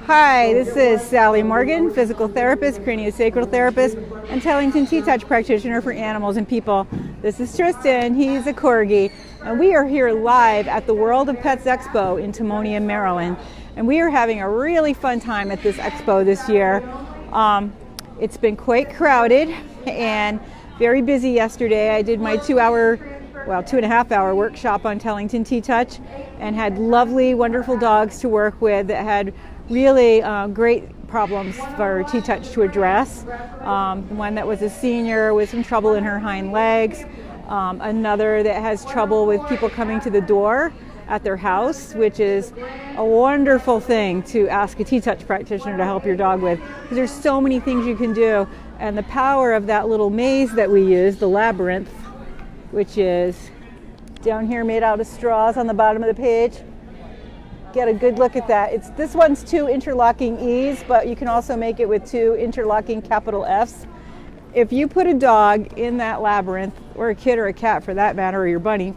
Hi, this is Sally Morgan, physical therapist, craniosacral therapist, and Tellington T-Touch practitioner for animals and people. This is Tristan, he's a Corgi, and we are here live at the World of Pets Expo in Timonium, Maryland. And we are having a really fun time at this expo this year. It's been quite crowded and very busy yesterday. I did my 2.5 hour workshop on Tellington T-Touch and had lovely, wonderful dogs to work with that had really great problems for T-Touch to address. One that was a senior with some trouble in her hind legs. Another that has trouble with people coming to the door at their house, which is a wonderful thing to ask a T-Touch practitioner to help your dog with, because there's so many things you can do. And the power of that little maze that we use, the labyrinth, which is down here made out of straws on the bottom of the page. Get a good look at that. This one's 2 interlocking E's, but you can also make it with 2 interlocking capital F's. If you put a dog in that labyrinth, or a kid or a cat for that matter, or your bunny,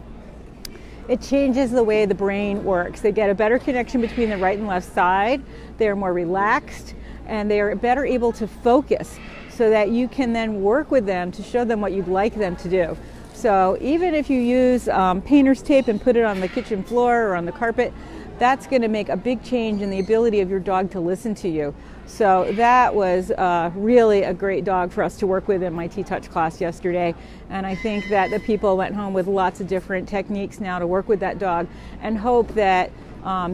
it changes the way the brain works. They get a better connection between the right and left side. They're more relaxed, and they are better able to focus so that you can then work with them to show them what you'd like them to do. So even if you use painter's tape and put it on the kitchen floor or on the carpet, that's going to make a big change in the ability of your dog to listen to you. So that was really a great dog for us to work with in my T-Touch class yesterday. And I think that the people went home with lots of different techniques now to work with that dog, and hope that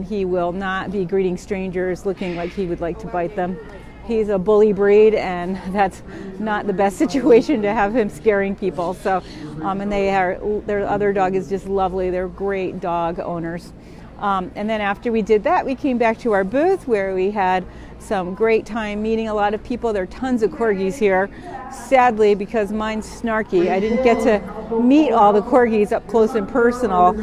he will not be greeting strangers looking like he would like to bite them. He's a bully breed, and that's not the best situation to have him scaring people. So, and their other dog is just lovely. They're great dog owners. And then after we did that, we came back to our booth where we had some great time meeting a lot of people. There are tons of Corgis here. Sadly, because mine's snarky, I didn't get to meet all the Corgis up close and personal,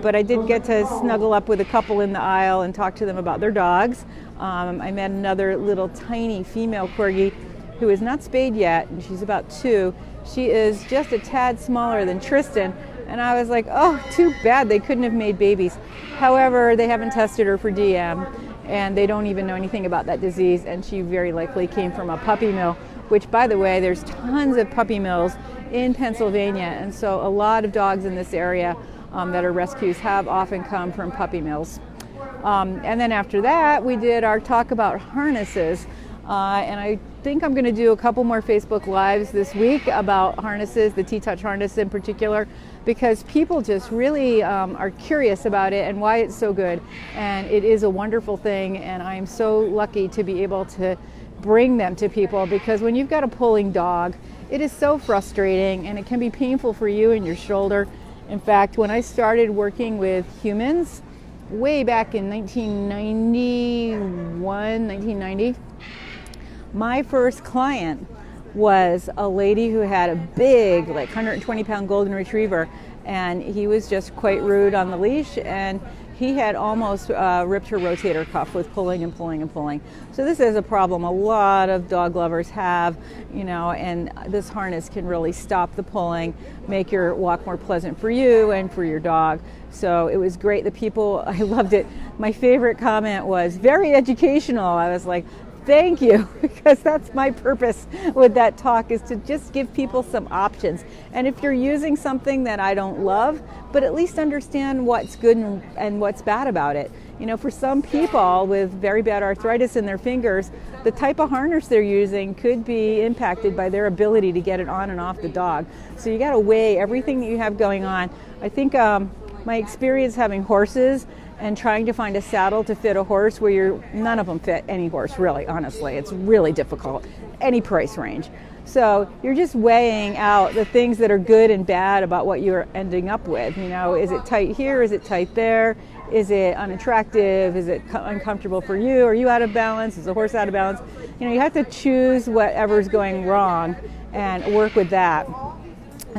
but I did get to snuggle up with a couple in the aisle and talk to them about their dogs. I met another little tiny female Corgi who is not spayed yet, and she's about 2. She is just a tad smaller than Tristan, and I was like, oh, too bad they couldn't have made babies. However, they haven't tested her for DM, and they don't even know anything about that disease, and she very likely came from a puppy mill, which, by the way, there's tons of puppy mills in Pennsylvania, and so a lot of dogs in this area that are rescues have often come from puppy mills. And then after that, we did our talk about harnesses, and I think I'm going to do a couple more Facebook Lives this week about harnesses, the T-Touch harness in particular, because people just really are curious about it and why it's so good. And it is a wonderful thing, and I'm so lucky to be able to bring them to people, because when you've got a pulling dog, it is so frustrating, and it can be painful for you and your shoulder. In fact, when I started working with humans way back in 1990, my first client was a lady who had a big, like 120-pound golden retriever, and he was just quite rude on the leash, and he had almost ripped her rotator cuff with pulling and pulling and pulling. So this is a problem a lot of dog lovers have, and this harness can really stop the pulling, make your walk more pleasant for you and for your dog. So it was great. I loved it. My favorite comment was, very educational. I was like, thank you, because that's my purpose with that talk, is to just give people some options. And if you're using something that I don't love, but at least understand what's good and what's bad about it. For some people with very bad arthritis in their fingers, the type of harness they're using could be impacted by their ability to get it on and off the dog. So you got to weigh everything that you have going on. I think my experience having horses and trying to find a saddle to fit a horse where none of them fit any horse, really, honestly. It's really difficult, any price range. So you're just weighing out the things that are good and bad about what you're ending up with. Is it tight here? Is it tight there? Is it unattractive? Is it uncomfortable for you? Are you out of balance? Is the horse out of balance? You have to choose whatever's going wrong and work with that.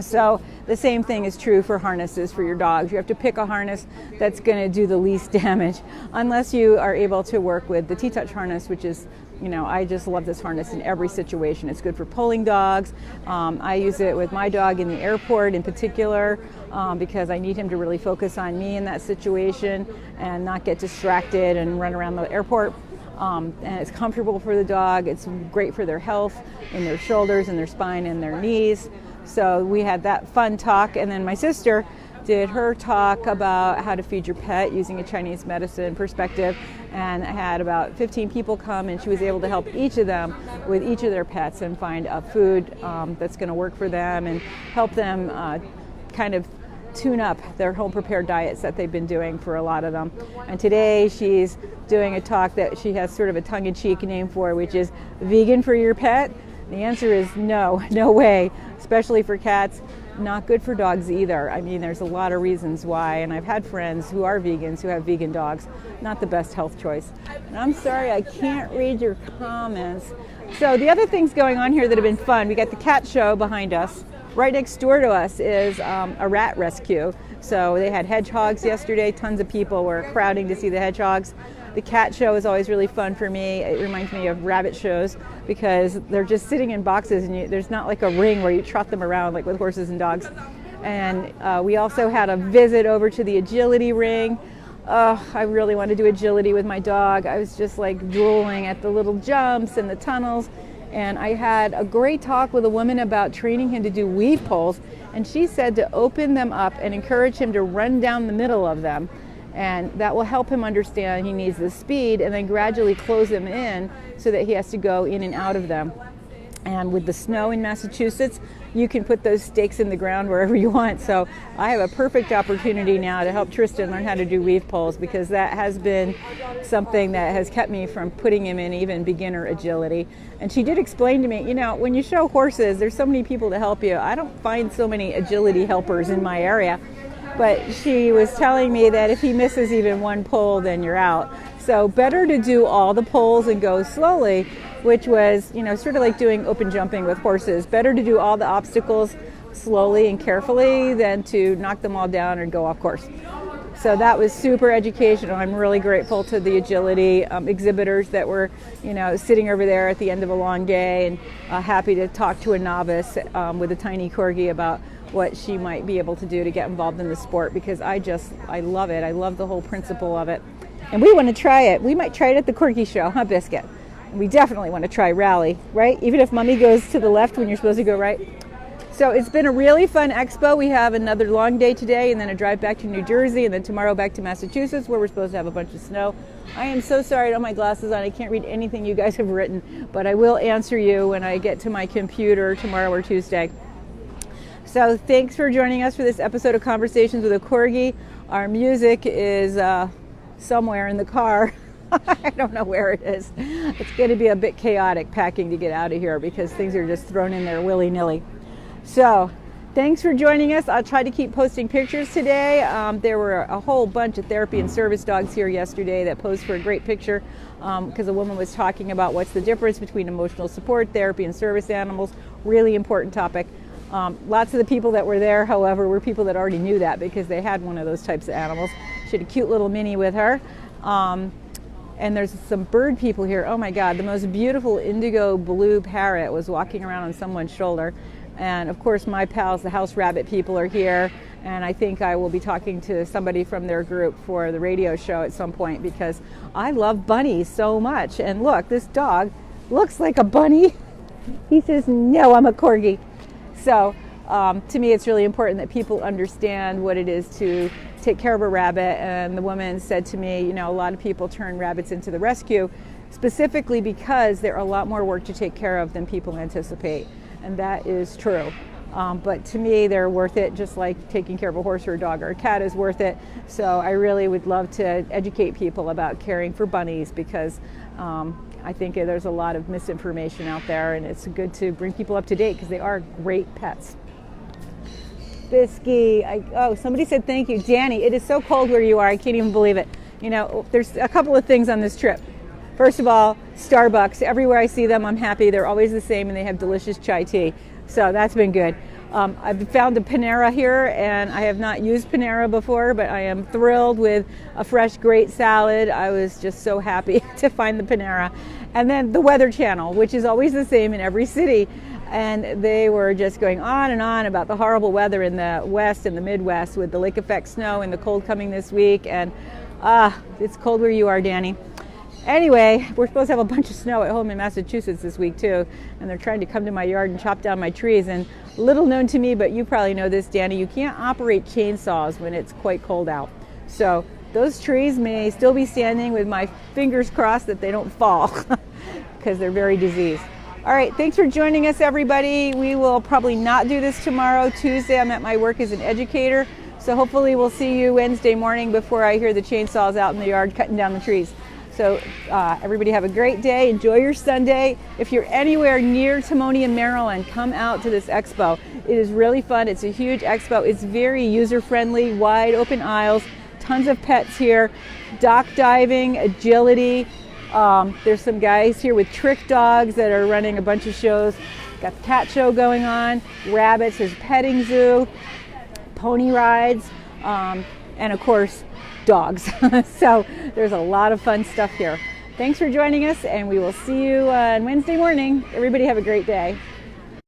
So The same thing is true for harnesses for your dogs. You have to pick a harness that's going to do the least damage, unless you are able to work with the T-Touch harness, which is, I just love this harness in every situation. It's good for pulling dogs. I use it with my dog in the airport in particular, because I need him to really focus on me in that situation and not get distracted and run around the airport. And it's comfortable for the dog. It's great for their health in their shoulders and their spine and their knees. So we had that fun talk, and then my sister did her talk about how to feed your pet using a Chinese medicine perspective, and I had about 15 people come, and she was able to help each of them with each of their pets and find a food that's going to work for them and help them kind of tune up their home prepared diets that they've been doing for a lot of them. And today she's doing a talk that she has sort of a tongue-in-cheek name for, which is vegan for your pet. The answer is no way, especially for cats. Not good for dogs either. I mean, there's a lot of reasons why, and I've had friends who are vegans who have vegan dogs. Not the best health choice. And I'm sorry, I can't read your comments. So the other things going on here that have been fun, we got the cat show behind us. Right next door to us is a rat rescue. So they had hedgehogs yesterday. Tons of people were crowding to see the hedgehogs. The cat show is always really fun for me. It reminds me of rabbit shows because they're just sitting in boxes, and there's not like a ring where you trot them around like with horses and dogs. And we also had a visit over to the agility ring. I really want to do agility with my dog. I was just like drooling at the little jumps and the tunnels. And I had a great talk with a woman about training him to do weave poles. And she said to open them up and encourage him to run down the middle of them. And that will help him understand he needs the speed, and then gradually close them in so that he has to go in and out of them. And with the snow in Massachusetts, you can put those stakes in the ground wherever you want. So I have a perfect opportunity now to help Tristan learn how to do weave poles, because that has been something that has kept me from putting him in even beginner agility. And she did explain to me, when you show horses, there's so many people to help you. I don't find so many agility helpers in my area. But she was telling me that if he misses even one pole, then you're out. So better to do all the poles and go slowly, which was, sort of like doing open jumping with horses. Better to do all the obstacles slowly and carefully than to knock them all down and go off course. So that was super educational. I'm really grateful to the agility exhibitors that were, sitting over there at the end of a long day, and happy to talk to a novice with a tiny Corgi about what she might be able to do to get involved in the sport, because I love it. I love the whole principle of it. And we want to try it. We might try it at the Corgi show, huh, Biscuit? And we definitely want to try rally, right? Even if Mommy goes to the left when you're supposed to go right. So it's been a really fun expo. We have another long day today, and then a drive back to New Jersey, and then tomorrow back to Massachusetts, where we're supposed to have a bunch of snow. I am so sorry I don't have my glasses on. I can't read anything you guys have written, but I will answer you when I get to my computer tomorrow or Tuesday. So thanks for joining us for this episode of Conversations with a Corgi. Our music is somewhere in the car. I don't know where it is. It's going to be a bit chaotic packing to get out of here because things are just thrown in there willy-nilly. So thanks for joining us. I'll try to keep posting pictures today. There were a whole bunch of therapy and service dogs here yesterday that posed for a great picture because a woman was talking about what's the difference between emotional support, therapy, and service animals. Really important topic. Lots of the people that were there, however, were people that already knew that because they had one of those types of animals. She had a cute little mini with her. And there's some bird people here. Oh my God, the most beautiful indigo blue parrot was walking around on someone's shoulder. And of course, my pals, the house rabbit people, are here. And I think I will be talking to somebody from their group for the radio show at some point because I love bunnies so much. And look, this dog looks like a bunny. He says, no, I'm a Corgi. So to me, it's really important that people understand what it is to take care of a rabbit. And the woman said to me, a lot of people turn rabbits into the rescue specifically because they're a lot more work to take care of than people anticipate. And that is true. But to me, they're worth it, just like taking care of a horse or a dog or a cat is worth it. So I really would love to educate people about caring for bunnies because I think there's a lot of misinformation out there, and it's good to bring people up to date because they are great pets. Bisky, somebody said thank you. Danny, it is so cold where you are. I can't even believe it. There's a couple of things on this trip. First of all, Starbucks. Everywhere I see them, I'm happy. They're always the same, and they have delicious chai tea. So that's been good. I've found a Panera here, and I have not used Panera before, but I am thrilled with a fresh, great salad. I was just so happy to find the Panera. And then the Weather Channel, which is always the same in every city. And they were just going on and on about the horrible weather in the West and the Midwest with the lake effect snow and the cold coming this week. And it's cold where you are, Danny. Anyway, we're supposed to have a bunch of snow at home in Massachusetts this week too, and they're trying to come to my yard and chop down my trees. And little known to me, but you probably know this, Danny, you can't operate chainsaws when it's quite cold out. So those trees may still be standing with my fingers crossed that they don't fall because they're very diseased. All right, thanks for joining us, everybody. We will probably not do this tomorrow. Tuesday, I'm at my work as an educator, so hopefully we'll see you Wednesday morning before I hear the chainsaws out in the yard cutting down the trees. So everybody have a great day. Enjoy your Sunday. If you're anywhere near Timonium, Maryland, come out to this expo. It is really fun. It's a huge expo. It's very user-friendly, wide open aisles, tons of pets here, dock diving, agility. There's some guys here with trick dogs that are running a bunch of shows. Got the cat show going on, rabbits, there's petting zoo, pony rides, and of course, dogs. So there's a lot of fun stuff here. Thanks for joining us, and we will see you on Wednesday morning. Everybody have a great day.